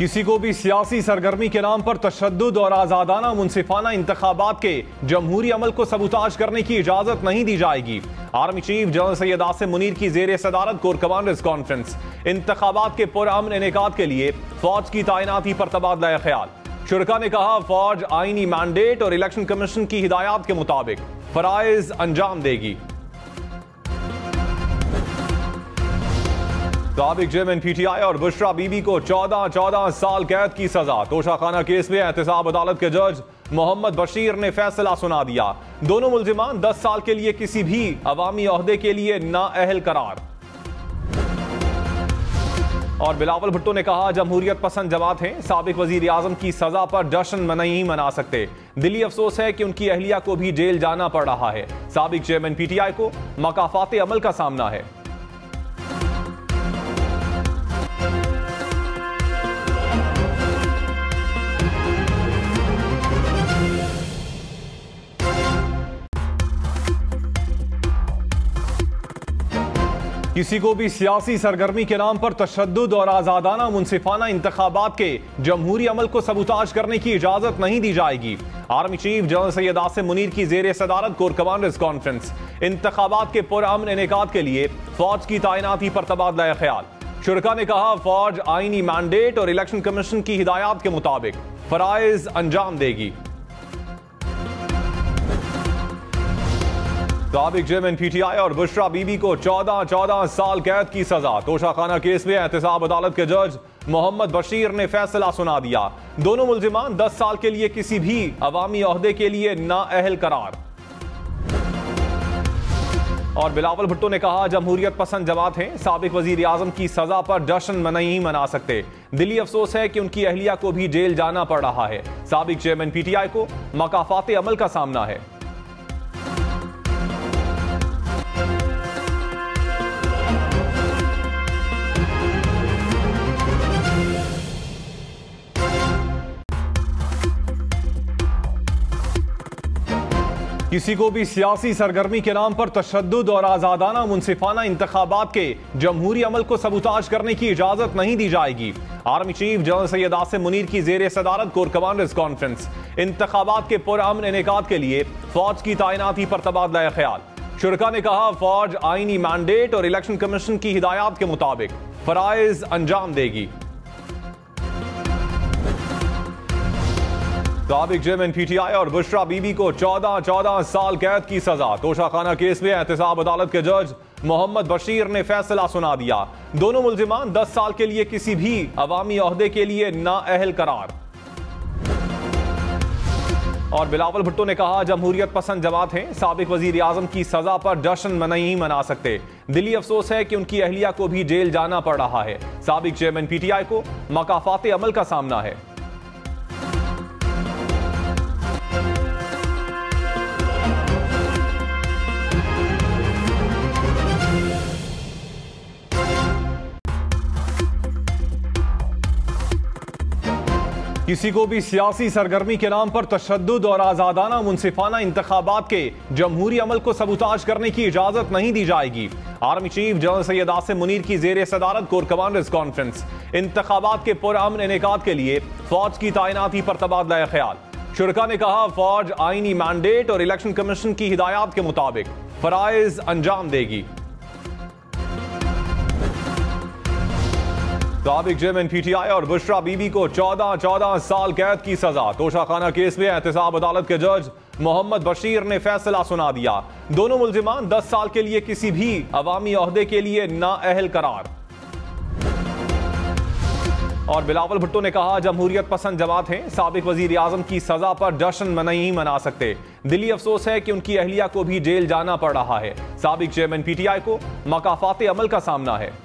किसी को भी सियासी सरगर्मी के नाम पर तशद्दुद और आजादाना मुनसिफाना इंतखाबात के जमहूरी अमल को सबूताज करने की इजाजत नहीं दी जाएगी। Army chief general Syed Asim Munir की जेर सदारत कोर कमांडर्स कॉन्फ्रेंस। इंतखाबात के पुरअमन इनेकाद के लिए फौज की तैनाती पर तबादला ख्याल। शुरका ने कहा, फौज आईनी मैंडेट और इलेक्शन कमीशन की हिदायत के मुताबिक फराइज अंजाम देगी। साबिक चेयरमैन पीटीआई और बुशरा बीबी को 14 साल कैद की सजा। तोशाखाना केस में एहतसाब अदालत के जज मोहम्मद बशीर ने फैसला सुना दिया। दोनों मुल्जिमान 10 साल के लिए किसी भी अवामी ओहदे के लिए नाअहल करार। और बिलावल भुट्टो ने कहा, जमहूरियत पसंद जमात हैं, साबिक वजीर आजम की सजा पर जश्न नहीं मना सकते। दिली अफसोस है कि उनकी अहलिया को भी जेल जाना पड़ रहा है। साबिक चेयरमैन पीटीआई को मकाफात अमल का सामना है। किसी को भी सियासी सरगर्मी के नाम पर तशद्दुद और आजादाना मुनसिफाना इंतखाबात के जमहूरी अमल को सबूताज करने की इजाजत नहीं दी जाएगी। Army chief general Syed Asim Munir की जेर सदारत कोर कमांडर्स कॉन्फ्रेंस। इंतखाबात के पुरअमन इनेकाद के लिए फौज की तैनाती पर तबादला ख्याल। शुरका ने कहा, फौज आईनी मैंडेट और इलेक्शन कमीशन की हिदायत के मुताबिक फराइज अंजाम देगी। साबिक चेयरमैन पीटीआई और बुशरा बीबी को 14 साल कैद की सजा। तोशाखाना केस में एहतसाब अदालत के जज मोहम्मद बशीर ने फैसला सुना दिया। दोनों मुल्जिमान 10 साल के लिए किसी भी अवामी ओहदे के लिए नाअहल करार। और बिलावल भुट्टो ने कहा, जमहूरियत पसंद जमात हैं, साबिक वजीर आजम की सजा पर जश्न नहीं मना सकते। दिली अफसोस है कि उनकी अहलिया को भी जेल जाना पड़ रहा है। साबिक चेयरमैन पीटीआई को मकाफात अमल का सामना है। किसी को भी सियासी सरगर्मी के नाम पर तशद्दुद और आजादाना मुनसिफाना इंतखाबात के जमहूरी अमल को सबूताज करने की इजाजत नहीं दी जाएगी। Army chief general Syed Asim Munir की जेर सदारत कोर कमांडर्स कॉन्फ्रेंस। इंतखाबात के पुरअमन इनेकाद के लिए फौज की तैनाती पर तबादला ख्याल। शुरका ने कहा, फौज आईनी मैंडेट और इलेक्शन कमीशन की हिदायत के मुताबिक फराइज अंजाम देगी। साबिक चेयरमैन पीटीआई और बुशरा बीबी को 14 साल कैद की सजा। तोशाखाना केस में एहतसाब अदालत के जज मोहम्मद बशीर ने फैसला सुना दिया। दोनों मुल्जिमान 10 साल के लिए किसी भी अवामी ओहदे के लिए नाअहल करार। और बिलावल भुट्टो ने कहा, जमहूरियत पसंद जमात हैं, साबिक वजीर आजम की सजा पर जश्न नहीं मना सकते। दिली अफसोस है कि उनकी अहलिया को भी जेल जाना पड़ रहा है। साबिक चेयरमैन पीटीआई को मकाफात अमल का सामना है। किसी को भी सियासी सरगर्मी के नाम पर तशद्दुद और आजादाना मुनसिफाना इंतखाबात के जमहूरी अमल को सबूताज करने की इजाजत नहीं दी जाएगी। Army chief general Syed Asim Munir की जेर सदारत कोर कमांडर्स कॉन्फ्रेंस। इंतखाबात के पुरअमन इनेकाद के लिए फौज की तैनाती पर तबादला ख्याल। शुरका ने कहा, फौज आईनी मैंडेट और इलेक्शन कमीशन की हिदायत के मुताबिक फराइज अंजाम देगी। साबिक चेयरमैन पीटीआई और बुशरा बीबी को 14 साल कैद की सजा। तोशाखाना केस में एहतसाब अदालत के जज मोहम्मद बशीर ने फैसला सुना दिया। दोनों मुल्जिमान 10 साल के लिए किसी भी अवामी ओहदे के लिए नाअहल करार। और बिलावल भुट्टो ने कहा, जमहूरियत पसंद जमात हैं, साबिक वजीर आजम की सजा पर जश्न नहीं मना सकते। दिली अफसोस है कि उनकी अहलिया को भी जेल जाना पड़ रहा है। साबिक चेयरमैन पीटीआई को मकाफात अमल का सामना है।